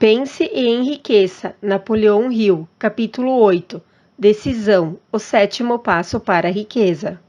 Pense e enriqueça. Napoleão Hill, capítulo 8. Decisão, o 7º passo para a riqueza.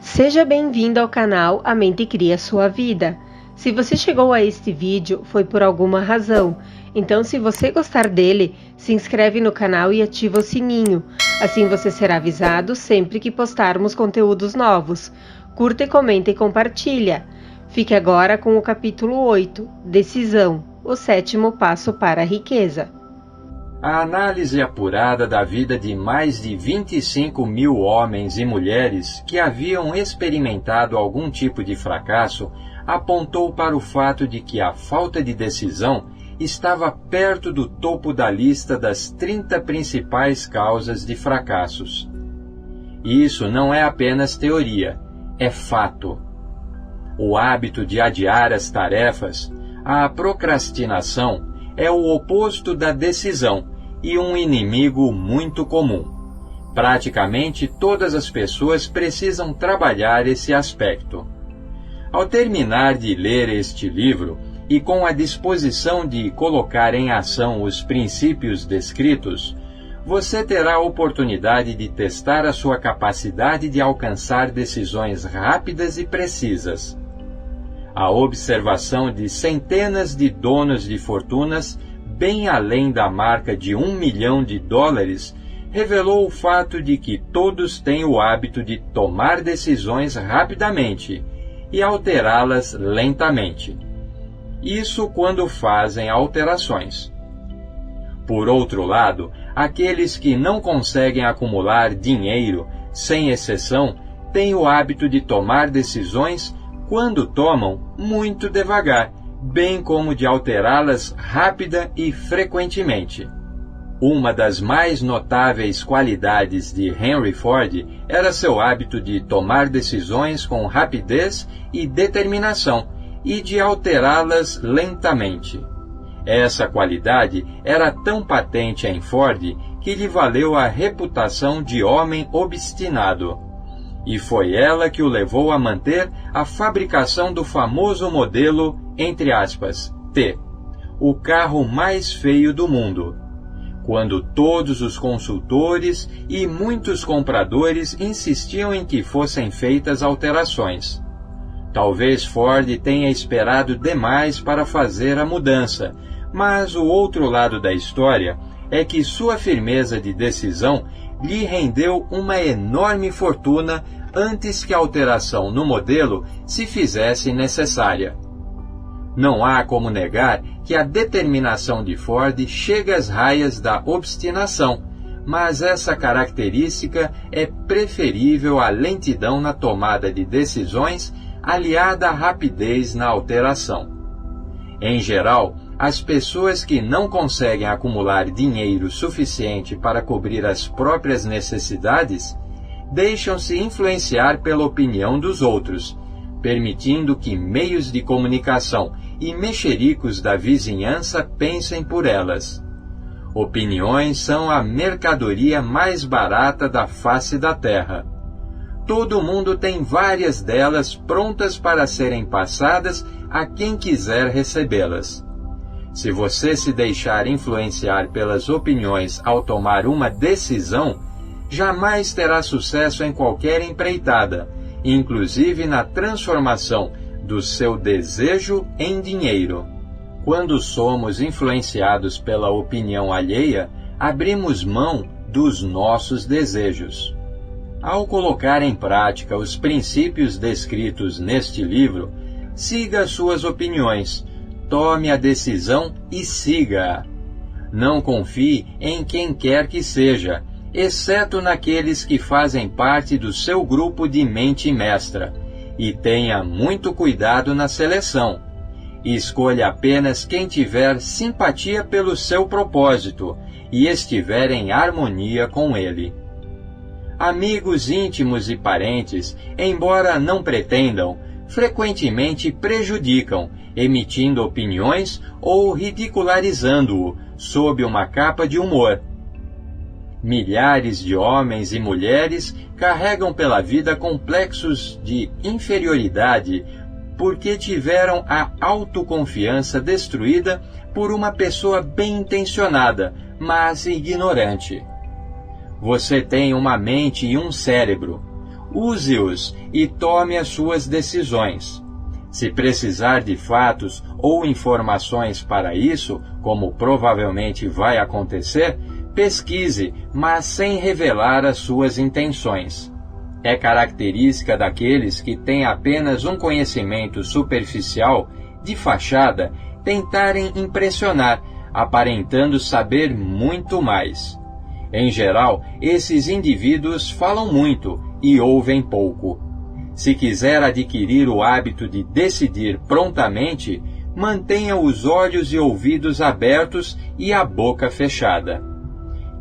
Seja bem-vindo ao canal A Mente Cria Sua Vida. Se você chegou a este vídeo, foi por alguma razão. Então, se você gostar dele, se inscreve no canal e ativa o sininho. Assim você será avisado sempre que postarmos conteúdos novos. Curta e comenta e compartilha. Fique agora com o capítulo 8, Decisão, o 7º passo para a riqueza. A análise apurada da vida de mais de 25 mil homens e mulheres que haviam experimentado algum tipo de fracasso apontou para o fato de que a falta de decisão estava perto do topo da lista das 30 principais causas de fracassos. Isso não é apenas teoria, é fato. O hábito de adiar as tarefas, a procrastinação, é o oposto da decisão e um inimigo muito comum. Praticamente todas as pessoas precisam trabalhar esse aspecto. Ao terminar de ler este livro, e com a disposição de colocar em ação os princípios descritos, você terá a oportunidade de testar a sua capacidade de alcançar decisões rápidas e precisas. A observação de centenas de donos de fortunas, bem além da marca de $1 milhão, revelou o fato de que todos têm o hábito de tomar decisões rapidamente e alterá-las lentamente. Isso quando fazem alterações. Por outro lado, aqueles que não conseguem acumular dinheiro, sem exceção, têm o hábito de tomar decisões, quando tomam, muito devagar, bem como de alterá-las rápida e frequentemente. Uma das mais notáveis qualidades de Henry Ford era seu hábito de tomar decisões com rapidez e determinação, e de alterá-las lentamente. Essa qualidade era tão patente em Ford que lhe valeu a reputação de homem obstinado. E foi ela que o levou a manter a fabricação do famoso modelo, entre aspas, T, o carro mais feio do mundo, quando todos os consultores e muitos compradores insistiam em que fossem feitas alterações. Talvez Ford tenha esperado demais para fazer a mudança, mas o outro lado da história é que sua firmeza de decisão lhe rendeu uma enorme fortuna antes que a alteração no modelo se fizesse necessária. Não há como negar que a determinação de Ford chega às raias da obstinação, mas essa característica é preferível à lentidão na tomada de decisões aliada à rapidez na alteração. Em geral, as pessoas que não conseguem acumular dinheiro suficiente para cobrir as próprias necessidades deixam-se influenciar pela opinião dos outros, permitindo que meios de comunicação e mexericos da vizinhança pensem por elas. Opiniões são a mercadoria mais barata da face da terra. Todo mundo tem várias delas prontas para serem passadas a quem quiser recebê-las. Se você se deixar influenciar pelas opiniões ao tomar uma decisão, jamais terá sucesso em qualquer empreitada, inclusive na transformação do seu desejo em dinheiro. Quando somos influenciados pela opinião alheia, abrimos mão dos nossos desejos. Ao colocar em prática os princípios descritos neste livro, siga suas opiniões, tome a decisão e siga-a. Não confie em quem quer que seja, exceto naqueles que fazem parte do seu grupo de mente mestra, e tenha muito cuidado na seleção. Escolha apenas quem tiver simpatia pelo seu propósito e estiver em harmonia com ele. Amigos íntimos e parentes, embora não pretendam, frequentemente prejudicam, emitindo opiniões ou ridicularizando-o sob uma capa de humor. Milhares de homens e mulheres carregam pela vida complexos de inferioridade porque tiveram a autoconfiança destruída por uma pessoa bem intencionada, mas ignorante. Você tem uma mente e um cérebro. Use-os e tome as suas decisões. Se precisar de fatos ou informações para isso, como provavelmente vai acontecer, pesquise, mas sem revelar as suas intenções. É característica daqueles que têm apenas um conhecimento superficial, de fachada, tentarem impressionar, aparentando saber muito mais. Em geral, esses indivíduos falam muito e ouvem pouco. Se quiser adquirir o hábito de decidir prontamente, mantenha os olhos e ouvidos abertos e a boca fechada.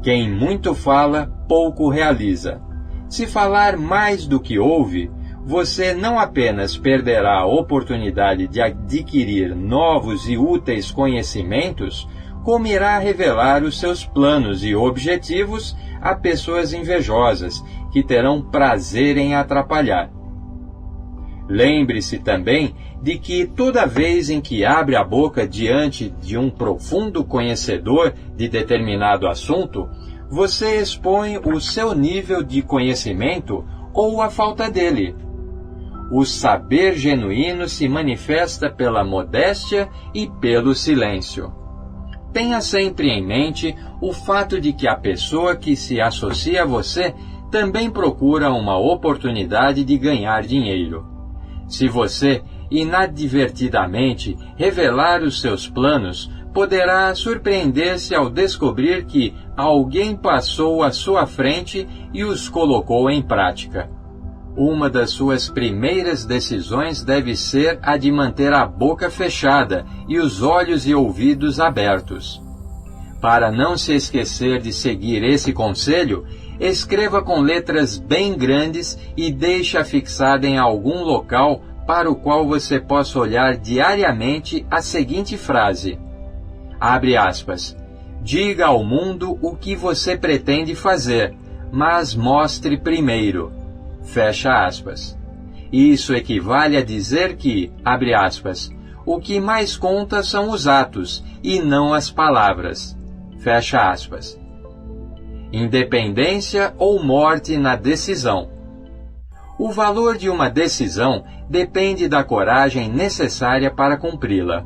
Quem muito fala, pouco realiza. Se falar mais do que ouve, você não apenas perderá a oportunidade de adquirir novos e úteis conhecimentos, como irá revelar os seus planos e objetivos a pessoas invejosas, que terão prazer em atrapalhar. Lembre-se também de que toda vez em que abre a boca diante de um profundo conhecedor de determinado assunto, você expõe o seu nível de conhecimento ou a falta dele. O saber genuíno se manifesta pela modéstia e pelo silêncio. Tenha sempre em mente o fato de que a pessoa que se associa a você também procura uma oportunidade de ganhar dinheiro. Se você, inadvertidamente, revelar os seus planos, poderá surpreender-se ao descobrir que alguém passou à sua frente e os colocou em prática. Uma das suas primeiras decisões deve ser a de manter a boca fechada e os olhos e ouvidos abertos. Para não se esquecer de seguir esse conselho, escreva com letras bem grandes e deixe-a fixada em algum local para o qual você possa olhar diariamente a seguinte frase. Abre aspas. Diga ao mundo o que você pretende fazer, mas mostre primeiro. Fecha aspas. Isso equivale a dizer que, abre aspas, o que mais conta são os atos e não as palavras. Fecha aspas. Independência ou morte na decisão. O valor de uma decisão depende da coragem necessária para cumpri-la.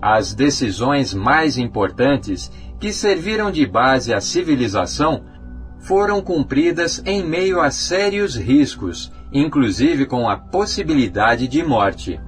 As decisões mais importantes, que serviram de base à civilização, foram cumpridas em meio a sérios riscos, inclusive com a possibilidade de morte.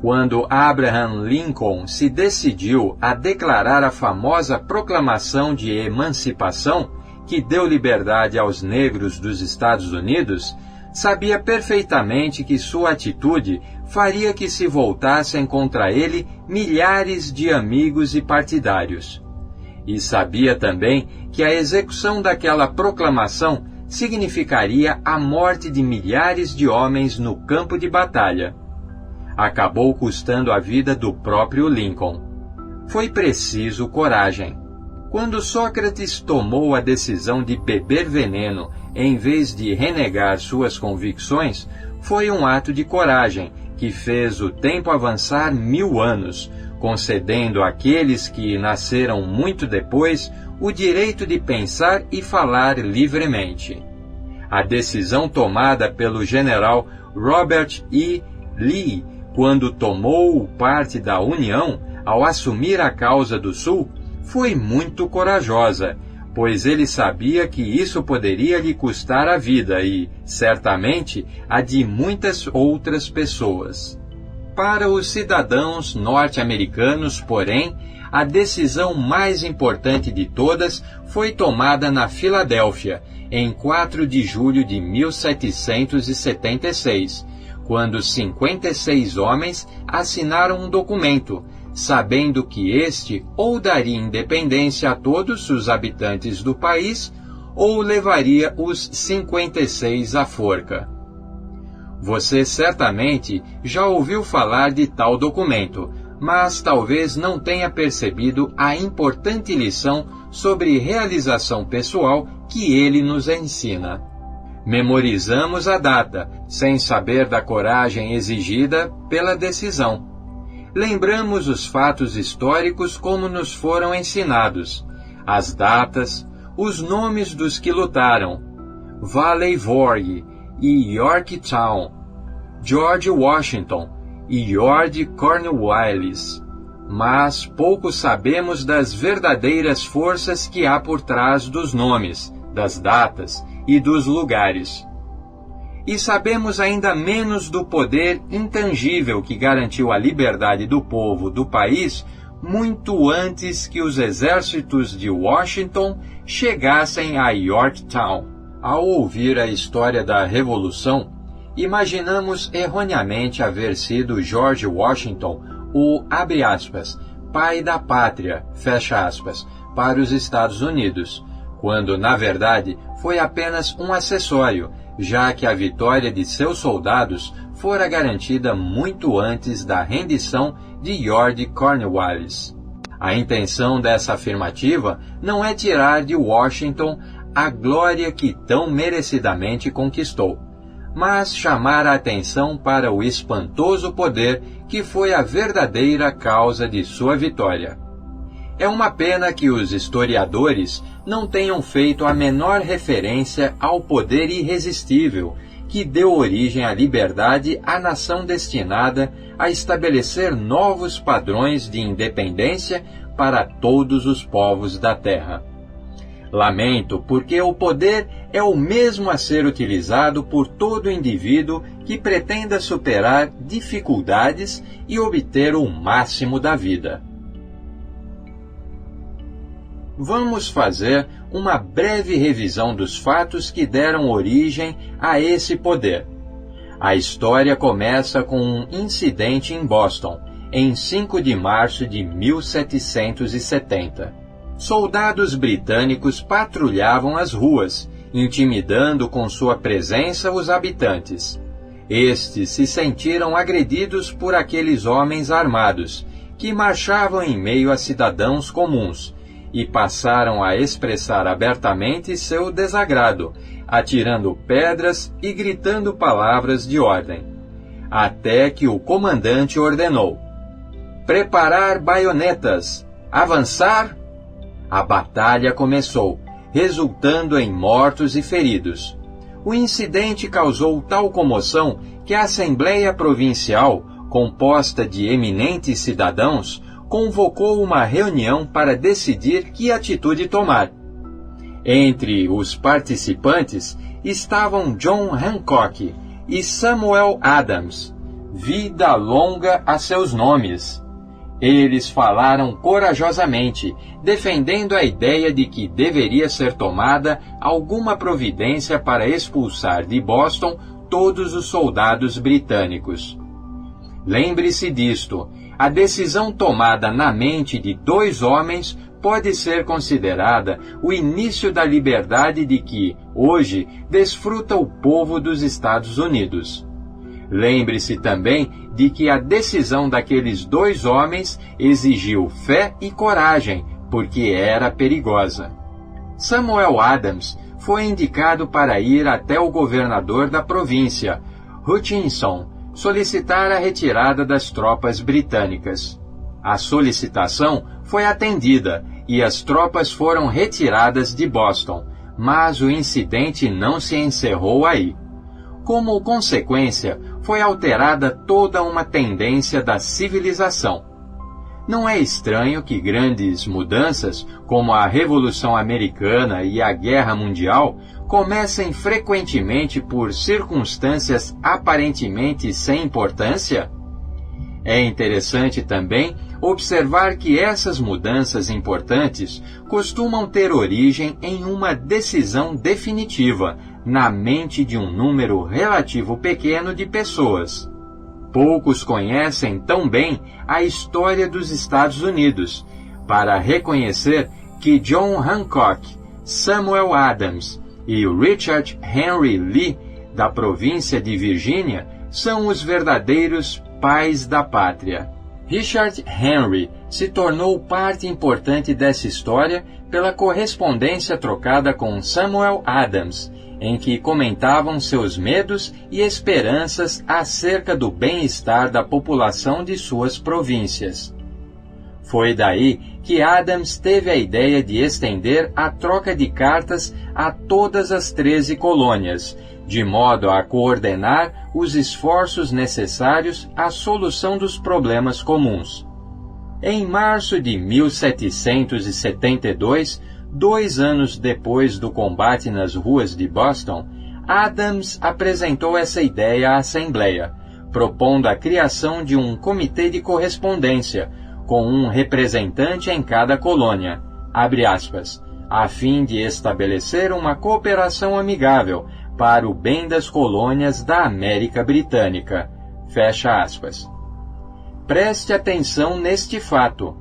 Quando Abraham Lincoln se decidiu a declarar a famosa Proclamação de Emancipação, que deu liberdade aos negros dos Estados Unidos, sabia perfeitamente que sua atitude faria que se voltassem contra ele milhares de amigos e partidários. E sabia também que a execução daquela proclamação significaria a morte de milhares de homens no campo de batalha. Acabou custando a vida do próprio Lincoln. Foi preciso coragem. Quando Sócrates tomou a decisão de beber veneno em vez de renegar suas convicções, foi um ato de coragem que fez o tempo avançar 1000 anos, concedendo àqueles que nasceram muito depois o direito de pensar e falar livremente. A decisão tomada pelo general Robert E. Lee, quando tomou parte da União ao assumir a causa do Sul, foi muito corajosa, pois ele sabia que isso poderia lhe custar a vida e, certamente, a de muitas outras pessoas. Para os cidadãos norte-americanos, porém, a decisão mais importante de todas foi tomada na Filadélfia, em 4 de julho de 1776, quando 56 homens assinaram um documento, sabendo que este ou daria independência a todos os habitantes do país, ou levaria os 56 à forca. Você certamente já ouviu falar de tal documento, mas talvez não tenha percebido a importante lição sobre realização pessoal que ele nos ensina. Memorizamos a data, sem saber da coragem exigida pela decisão. Lembramos os fatos históricos como nos foram ensinados, as datas, os nomes dos que lutaram: Valley Forge e Yorktown, George Washington e Lord Cornwallis. Mas pouco sabemos das verdadeiras forças que há por trás dos nomes, das datas e dos lugares. E sabemos ainda menos do poder intangível que garantiu a liberdade do povo do país muito antes que os exércitos de Washington chegassem a Yorktown. Ao ouvir a história da Revolução, imaginamos erroneamente haver sido George Washington o, abre aspas, pai da pátria, fecha aspas, para os Estados Unidos, quando, na verdade, foi apenas um acessório, já que a vitória de seus soldados fora garantida muito antes da rendição de Lord Cornwallis. A intenção dessa afirmativa não é tirar de Washington a glória que tão merecidamente conquistou, mas chamar a atenção para o espantoso poder que foi a verdadeira causa de sua vitória. É uma pena que os historiadores não tenham feito a menor referência ao poder irresistível que deu origem à liberdade à nação destinada a estabelecer novos padrões de independência para todos os povos da Terra. Lamento, porque o poder é o mesmo a ser utilizado por todo indivíduo que pretenda superar dificuldades e obter o máximo da vida. Vamos fazer uma breve revisão dos fatos que deram origem a esse poder. A história começa com um incidente em Boston, em 5 de março de 1770. Soldados britânicos patrulhavam as ruas, intimidando com sua presença os habitantes. Estes se sentiram agredidos por aqueles homens armados, que marchavam em meio a cidadãos comuns, e passaram a expressar abertamente seu desagrado, atirando pedras e gritando palavras de ordem. Até que o comandante ordenou: "Preparar baionetas! Avançar!" A batalha começou, resultando em mortos e feridos. O incidente causou tal comoção que a Assembleia Provincial, composta de eminentes cidadãos, convocou uma reunião para decidir que atitude tomar. Entre os participantes estavam John Hancock e Samuel Adams. Vida longa a seus nomes! Eles falaram corajosamente, defendendo a ideia de que deveria ser tomada alguma providência para expulsar de Boston todos os soldados britânicos. Lembre-se disto: a decisão tomada na mente de 2 homens pode ser considerada o início da liberdade de que, hoje, desfruta o povo dos Estados Unidos. Lembre-se também de que a decisão daqueles 2 homens exigiu fé e coragem, porque era perigosa. Samuel Adams foi indicado para ir até o governador da província, Hutchinson, solicitar a retirada das tropas britânicas. A solicitação foi atendida e as tropas foram retiradas de Boston, mas o incidente não se encerrou aí. Como consequência, foi alterada toda uma tendência da civilização. Não é estranho que grandes mudanças, como a Revolução Americana e a Guerra Mundial, comecem frequentemente por circunstâncias aparentemente sem importância? É interessante também observar que essas mudanças importantes costumam ter origem em uma decisão definitiva na mente de um número relativo pequeno de pessoas. Poucos conhecem tão bem a história dos Estados Unidos para reconhecer que John Hancock, Samuel Adams e Richard Henry Lee, da província de Virgínia, são os verdadeiros pais da pátria. Richard Henry se tornou parte importante dessa história pela correspondência trocada com Samuel Adams, em que comentavam seus medos e esperanças acerca do bem-estar da população de suas províncias. Foi daí que Adams teve a ideia de estender a troca de cartas a todas as 13 colônias, de modo a coordenar os esforços necessários à solução dos problemas comuns. Em março de 1772, 2 anos depois do combate nas ruas de Boston, Adams apresentou essa ideia à Assembleia, propondo a criação de um comitê de correspondência, com um representante em cada colônia, abre aspas, a fim de estabelecer uma cooperação amigável para o bem das colônias da América Britânica, fecha aspas. Preste atenção neste fato.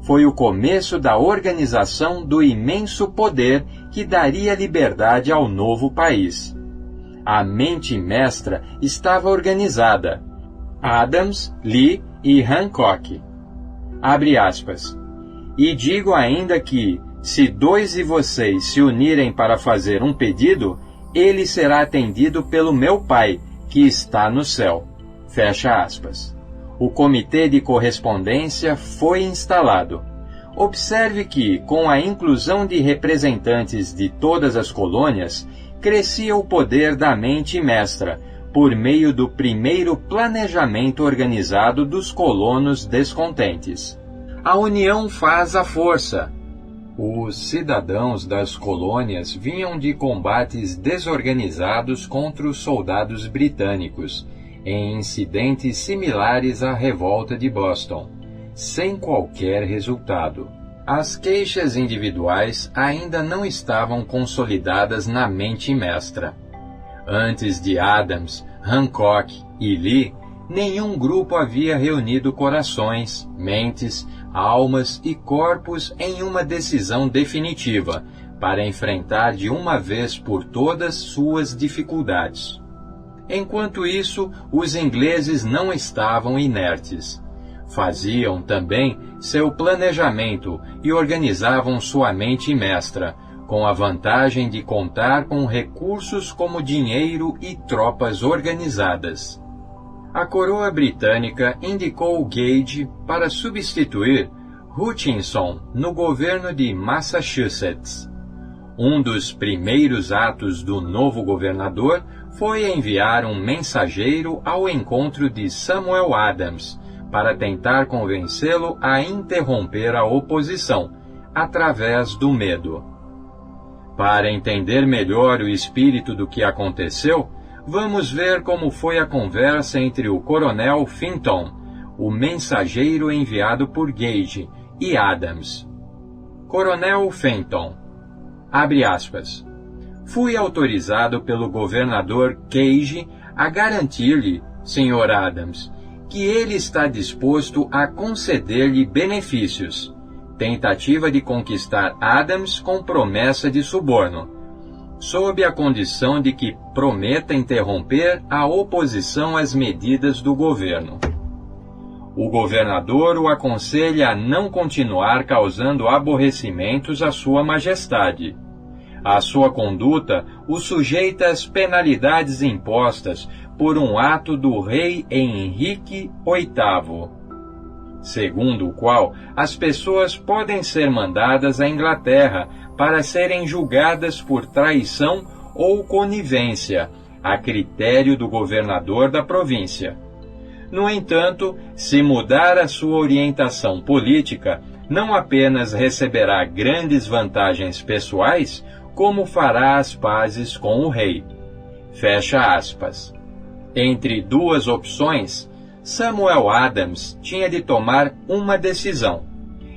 Foi o começo da organização do imenso poder que daria liberdade ao novo país. A mente mestra estava organizada. Adams, Lee e Hancock. Abre aspas. E digo ainda que, se 2 de vocês se unirem para fazer um pedido, ele será atendido pelo meu Pai, que está no céu. Fecha aspas. O comitê de correspondência foi instalado. Observe que, com a inclusão de representantes de todas as colônias, crescia o poder da mente mestra, por meio do primeiro planejamento organizado dos colonos descontentes. A união faz a força. Os cidadãos das colônias vinham de combates desorganizados contra os soldados britânicos, em incidentes similares à revolta de Boston, sem qualquer resultado. As queixas individuais ainda não estavam consolidadas na mente mestra. Antes de Adams, Hancock e Lee, nenhum grupo havia reunido corações, mentes, almas e corpos em uma decisão definitiva para enfrentar de uma vez por todas suas dificuldades. Enquanto isso, os ingleses não estavam inertes. Faziam também seu planejamento e organizavam sua mente mestra, com a vantagem de contar com recursos como dinheiro e tropas organizadas. A coroa britânica indicou Gage para substituir Hutchinson no governo de Massachusetts. Um dos primeiros atos do novo governador foi enviar um mensageiro ao encontro de Samuel Adams para tentar convencê-lo a interromper a oposição, através do medo. Para entender melhor o espírito do que aconteceu, vamos ver como foi a conversa entre o coronel Fenton, o mensageiro enviado por Gage, e Adams. Coronel Fenton, abre aspas, fui autorizado pelo governador Gage a garantir-lhe, Sr. Adams, que ele está disposto a conceder-lhe benefícios. Tentativa de conquistar Adams com promessa de suborno, sob a condição de que prometa interromper a oposição às medidas do governo. O governador o aconselha a não continuar causando aborrecimentos à sua majestade. A sua conduta o sujeita às penalidades impostas por um ato do rei Henrique VIII, segundo o qual as pessoas podem ser mandadas à Inglaterra para serem julgadas por traição ou conivência, a critério do governador da província. No entanto, se mudar a sua orientação política, não apenas receberá grandes vantagens pessoais, como fará as pazes com o rei. Fecha aspas. Entre duas opções, Samuel Adams tinha de tomar uma decisão: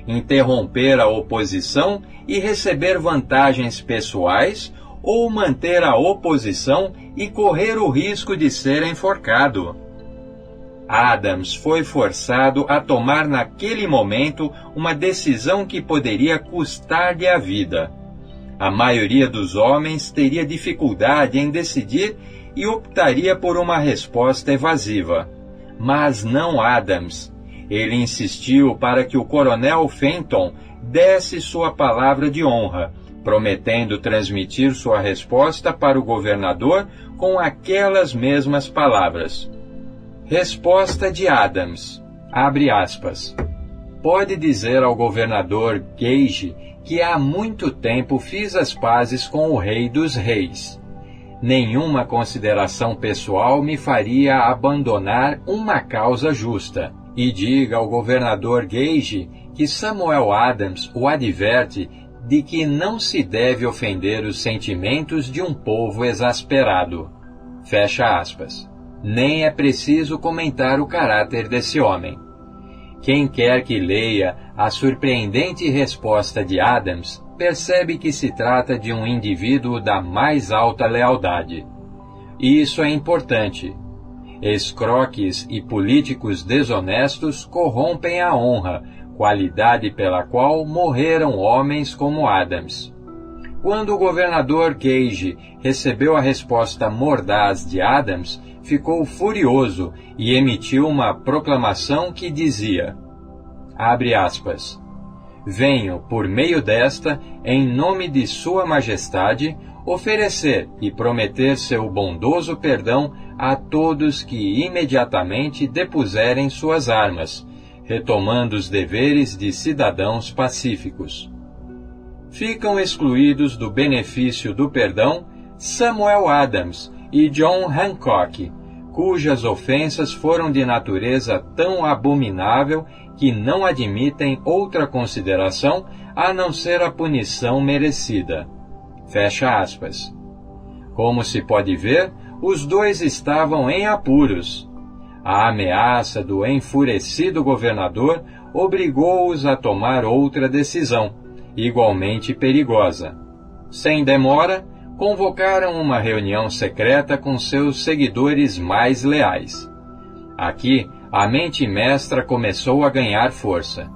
interromper a oposição e receber vantagens pessoais, ou manter a oposição e correr o risco de ser enforcado. Adams foi forçado a tomar naquele momento uma decisão que poderia custar-lhe a vida. A maioria dos homens teria dificuldade em decidir e optaria por uma resposta evasiva. Mas não Adams. ele insistiu para que o coronel Fenton desse sua palavra de honra, prometendo transmitir sua resposta para o governador com aquelas mesmas palavras. Resposta de Adams, abre aspas. Pode dizer ao governador Gage que há muito tempo fiz as pazes com o rei dos reis. Nenhuma consideração pessoal me faria abandonar uma causa justa. E diga ao governador Gage que Samuel Adams o adverte de que não se deve ofender os sentimentos de um povo exasperado. Fecha aspas. Nem é preciso comentar o caráter desse homem. Quem quer que leia a surpreendente resposta de Adams percebe que se trata de um indivíduo da mais alta lealdade. E isso é importante. Escroques e políticos desonestos corrompem a honra, qualidade pela qual morreram homens como Adams. Quando o governador Gage recebeu a resposta mordaz de Adams, ficou furioso e emitiu uma proclamação que dizia, abre aspas, venho, por meio desta, em nome de Sua Majestade, oferecer e prometer seu bondoso perdão a todos que imediatamente depuserem suas armas, retomando os deveres de cidadãos pacíficos. Ficam excluídos do benefício do perdão Samuel Adams e John Hancock, cujas ofensas foram de natureza tão abominável que não admitem outra consideração a não ser a punição merecida. Fecha aspas. Como se pode ver, os dois estavam em apuros. A ameaça do enfurecido governador obrigou-os a tomar outra decisão, igualmente perigosa. Sem demora, convocaram uma reunião secreta com seus seguidores mais leais. Aqui, a mente mestra começou a ganhar força.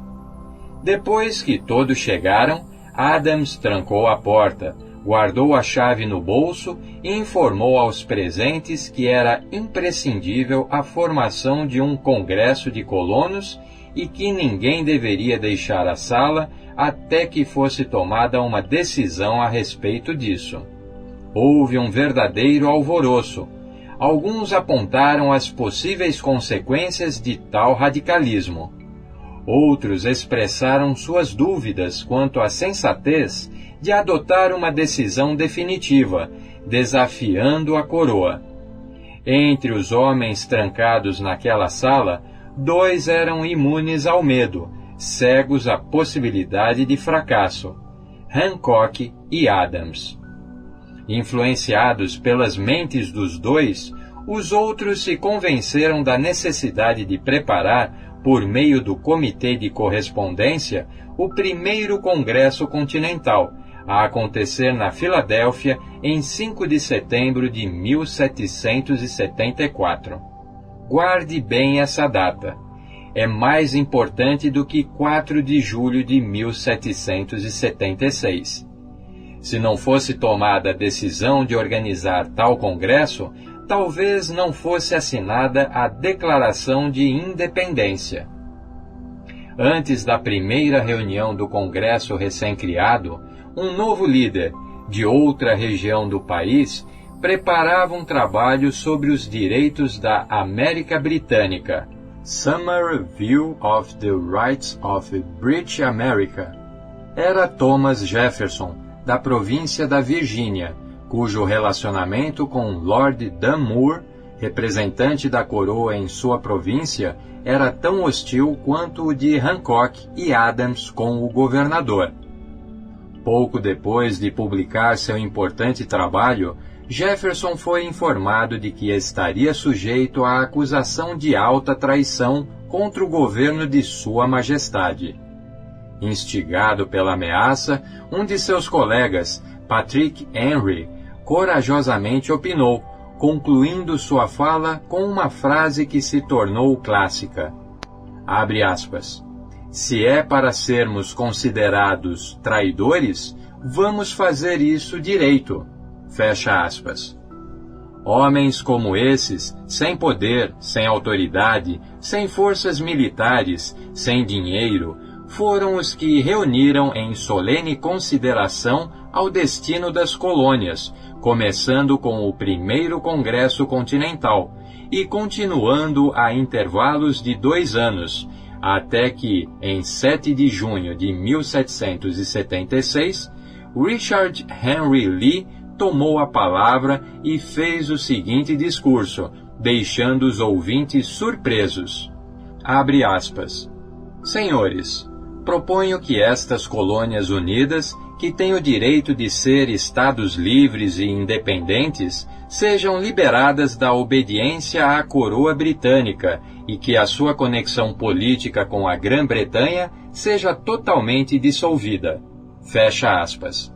Depois que todos chegaram, Adams trancou a porta, guardou a chave no bolso e informou aos presentes que era imprescindível a formação de um congresso de colonos e que ninguém deveria deixar a sala até que fosse tomada uma decisão a respeito disso. Houve um verdadeiro alvoroço. Alguns apontaram as possíveis consequências de tal radicalismo. Outros expressaram suas dúvidas quanto à sensatez de adotar uma decisão definitiva, desafiando a coroa. Entre os homens trancados naquela sala, 2 eram imunes ao medo, cegos à possibilidade de fracasso: Hancock e Adams. Influenciados pelas mentes dos 2, os outros se convenceram da necessidade de preparar, por meio do Comitê de Correspondência, o primeiro Congresso Continental, a acontecer na Filadélfia em 5 de setembro de 1774. Guarde bem essa data. É mais importante do que 4 de julho de 1776. Se não fosse tomada a decisão de organizar tal congresso, talvez não fosse assinada a Declaração de Independência. Antes da primeira reunião do Congresso recém-criado, um novo líder, de outra região do país, preparava um trabalho sobre os direitos da América Britânica, Summary View of the Rights of British America. Era Thomas Jefferson, da província da Virgínia, cujo relacionamento com Lord Dunmore, representante da coroa em sua província, era tão hostil quanto o de Hancock e Adams com o governador. Pouco depois de publicar seu importante trabalho, Jefferson foi informado de que estaria sujeito à acusação de alta traição contra o governo de Sua Majestade. Instigado pela ameaça, um de seus colegas, Patrick Henry, corajosamente opinou, concluindo sua fala com uma frase que se tornou clássica. Abre aspas. Se é para sermos considerados traidores, vamos fazer isso direito. Fecha aspas. Homens como esses, sem poder, sem autoridade, sem forças militares, sem dinheiro, foram os que reuniram em solene consideração ao destino das colônias, começando com o primeiro Congresso Continental e continuando a intervalos de 2 anos, até que, em 7 de junho de 1776, Richard Henry Lee tomou a palavra e fez o seguinte discurso, deixando os ouvintes surpresos. Abre aspas. Senhores, proponho que estas colônias unidas, que têm o direito de ser estados livres e independentes, sejam liberadas da obediência à coroa britânica e que a sua conexão política com a Grã-Bretanha seja totalmente dissolvida. Fecha aspas.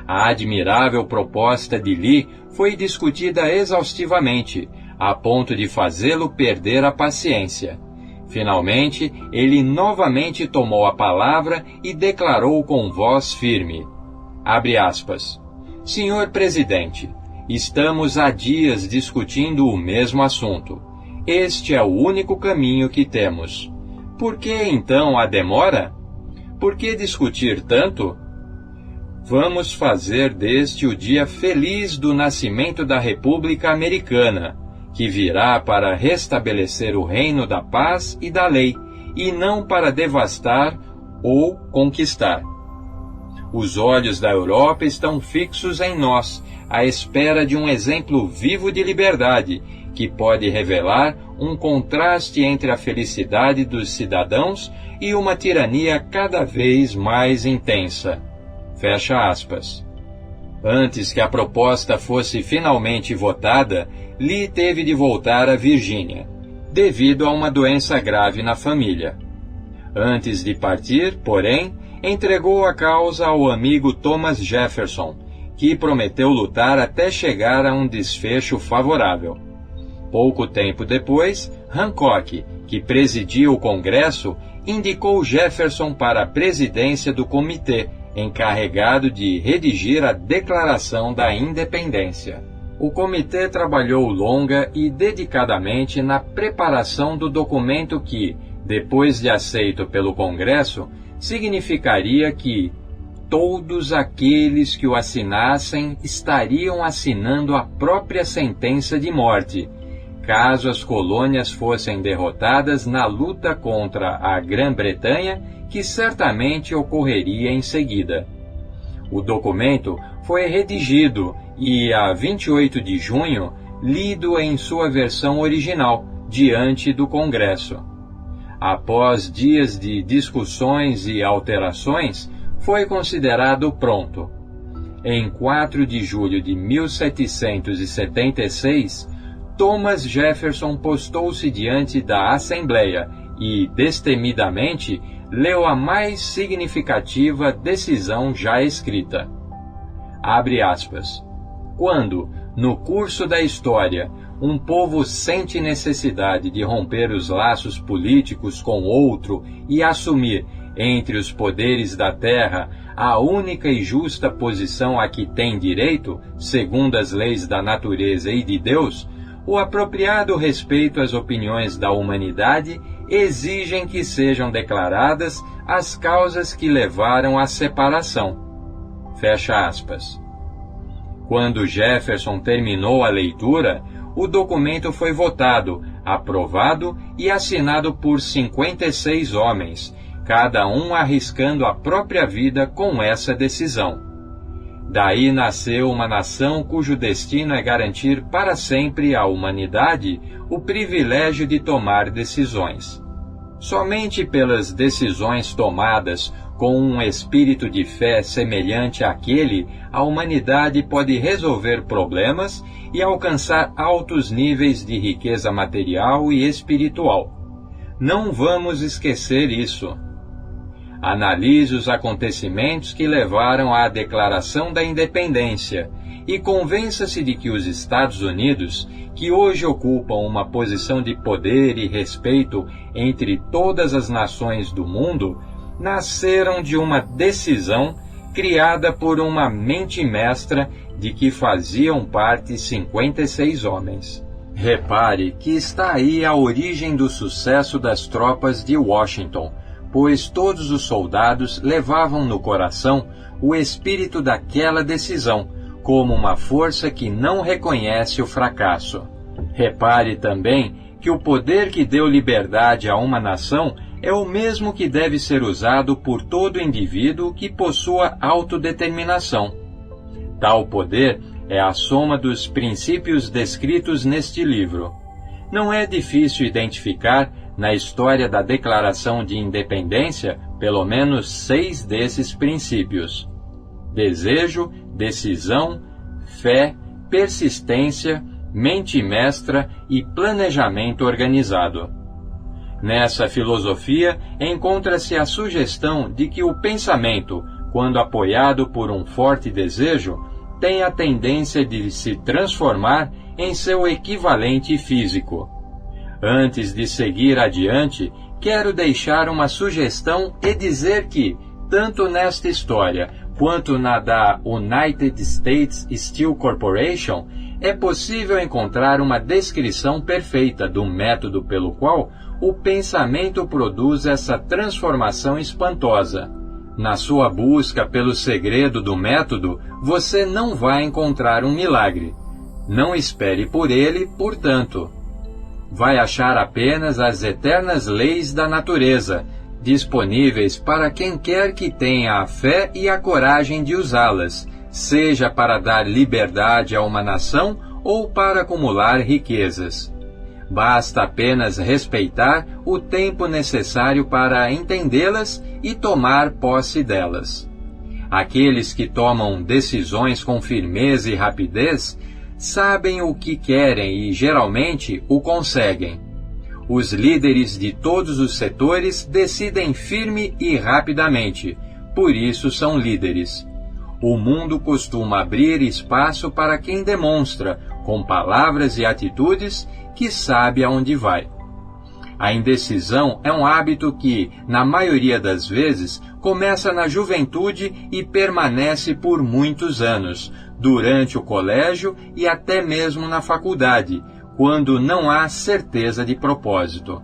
A admirável proposta de Lee foi discutida exaustivamente, a ponto de fazê-lo perder a paciência. Finalmente, ele novamente tomou a palavra e declarou com voz firme. Abre aspas. Senhor Presidente, estamos há dias discutindo o mesmo assunto. Este é o único caminho que temos. Por que então a demora? Por que discutir tanto? Vamos fazer deste o dia feliz do nascimento da República Americana, que virá para restabelecer o reino da paz e da lei, e não para devastar ou conquistar. Os olhos da Europa estão fixos em nós, à espera de um exemplo vivo de liberdade, que pode revelar um contraste entre a felicidade dos cidadãos e uma tirania cada vez mais intensa. Fecha aspas. Antes que a proposta fosse finalmente votada, Lee teve de voltar à Virgínia, devido a uma doença grave na família. Antes de partir, porém, entregou a causa ao amigo Thomas Jefferson, que prometeu lutar até chegar a um desfecho favorável. Pouco tempo depois, Hancock, que presidia o Congresso, indicou Jefferson para a presidência do comitê, encarregado de redigir a Declaração da Independência. O comitê trabalhou longa e dedicadamente na preparação do documento que, depois de aceito pelo Congresso, significaria que todos aqueles que o assinassem estariam assinando a própria sentença de morte, caso as colônias fossem derrotadas na luta contra a Grã-Bretanha, que certamente ocorreria em seguida. O documento foi redigido e, a 28 de junho, lido em sua versão original, diante do Congresso. Após dias de discussões e alterações, foi considerado pronto. Em 4 de julho de 1776, Thomas Jefferson postou-se diante da Assembleia e, destemidamente, leu a mais significativa decisão já escrita. Abre aspas. Quando, no curso da história, um povo sente necessidade de romper os laços políticos com outro e assumir, entre os poderes da terra, a única e justa posição a que tem direito, segundo as leis da natureza e de Deus, o apropriado respeito às opiniões da humanidade exigem que sejam declaradas as causas que levaram à separação. Fecha aspas. Quando Jefferson terminou a leitura, o documento foi votado, aprovado e assinado por 56 homens, cada um arriscando a própria vida com essa decisão. Daí nasceu uma nação cujo destino é garantir para sempre à humanidade o privilégio de tomar decisões. Somente pelas decisões tomadas com um espírito de fé semelhante àquele, a humanidade pode resolver problemas e alcançar altos níveis de riqueza material e espiritual. Não vamos esquecer isso. Analise os acontecimentos que levaram à Declaração da Independência e convença-se de que os Estados Unidos, que hoje ocupam uma posição de poder e respeito entre todas as nações do mundo, nasceram de uma decisão criada por uma mente mestra de que faziam parte 56 homens. Repare que está aí a origem do sucesso das tropas de Washington, pois todos os soldados levavam no coração o espírito daquela decisão, como uma força que não reconhece o fracasso. Repare também que o poder que deu liberdade a uma nação é o mesmo que deve ser usado por todo indivíduo que possua autodeterminação. Tal poder é a soma dos princípios descritos neste livro. Não é difícil identificar, na história da Declaração de Independência, pelo menos 6 desses princípios: desejo, decisão, fé, persistência, mente mestra e planejamento organizado. Nessa filosofia encontra-se a sugestão de que o pensamento, quando apoiado por um forte desejo, tem a tendência de se transformar em seu equivalente físico. Antes de seguir adiante, quero deixar uma sugestão e dizer que, tanto nesta história quanto na da United States Steel Corporation, é possível encontrar uma descrição perfeita do método pelo qual o pensamento produz essa transformação espantosa. Na sua busca pelo segredo do método, você não vai encontrar um milagre. Não espere por ele, portanto. Vai achar apenas as eternas leis da natureza, disponíveis para quem quer que tenha a fé e a coragem de usá-las, seja para dar liberdade a uma nação ou para acumular riquezas. Basta apenas respeitar o tempo necessário para entendê-las e tomar posse delas. Aqueles que tomam decisões com firmeza e rapidez sabem o que querem e geralmente o conseguem. Os líderes de todos os setores decidem firme e rapidamente, por isso são líderes. O mundo costuma abrir espaço para quem demonstra, com palavras e atitudes, que sabe aonde vai. A indecisão é um hábito que, na maioria das vezes, começa na juventude e permanece por muitos anos, durante o colégio e até mesmo na faculdade, quando não há certeza de propósito.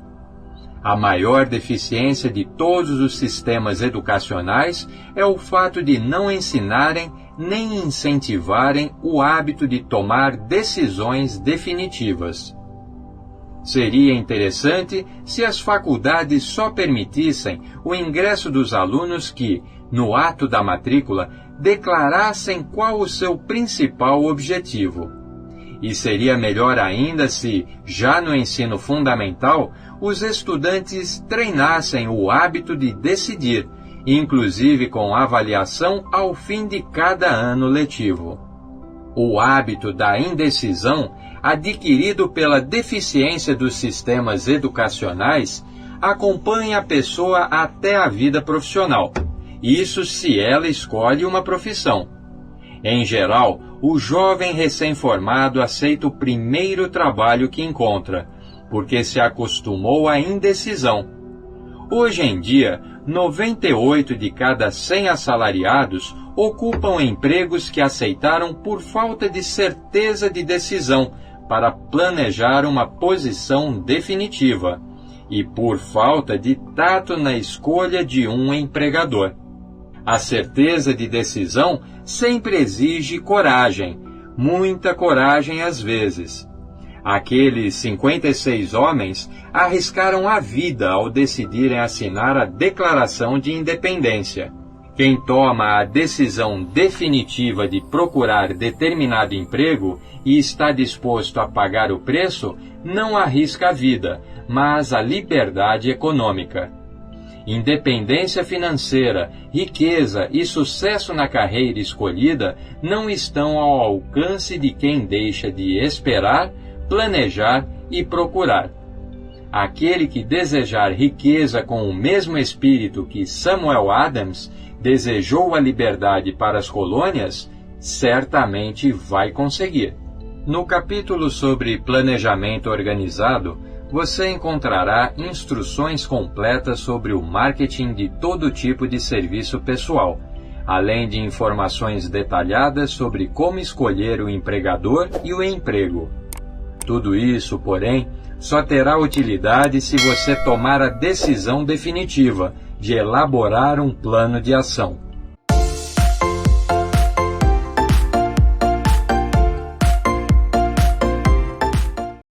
A maior deficiência de todos os sistemas educacionais é o fato de não ensinarem nem incentivarem o hábito de tomar decisões definitivas. Seria interessante se as faculdades só permitissem o ingresso dos alunos que, no ato da matrícula, declarassem qual o seu principal objetivo. E seria melhor ainda se, já no ensino fundamental, os estudantes treinassem o hábito de decidir, inclusive com avaliação ao fim de cada ano letivo. O hábito da indecisão, adquirido pela deficiência dos sistemas educacionais, acompanha a pessoa até a vida profissional. Isso se ela escolhe uma profissão. Em geral, o jovem recém-formado aceita o primeiro trabalho que encontra, porque se acostumou à indecisão. Hoje em dia, 98 de cada 100 assalariados ocupam empregos que aceitaram por falta de certeza de decisão para planejar uma posição definitiva e por falta de tato na escolha de um empregador. A certeza de decisão sempre exige coragem, muita coragem às vezes. Aqueles 56 homens arriscaram a vida ao decidirem assinar a Declaração de Independência. Quem toma a decisão definitiva de procurar determinado emprego e está disposto a pagar o preço, não arrisca a vida, mas a liberdade econômica. Independência financeira, riqueza e sucesso na carreira escolhida não estão ao alcance de quem deixa de esperar, planejar e procurar. Aquele que desejar riqueza com o mesmo espírito que Samuel Adams desejou a liberdade para as colônias, certamente vai conseguir. No capítulo sobre planejamento organizado, você encontrará instruções completas sobre o marketing de todo tipo de serviço pessoal, além de informações detalhadas sobre como escolher o empregador e o emprego. Tudo isso, porém, só terá utilidade se você tomar a decisão definitiva de elaborar um plano de ação.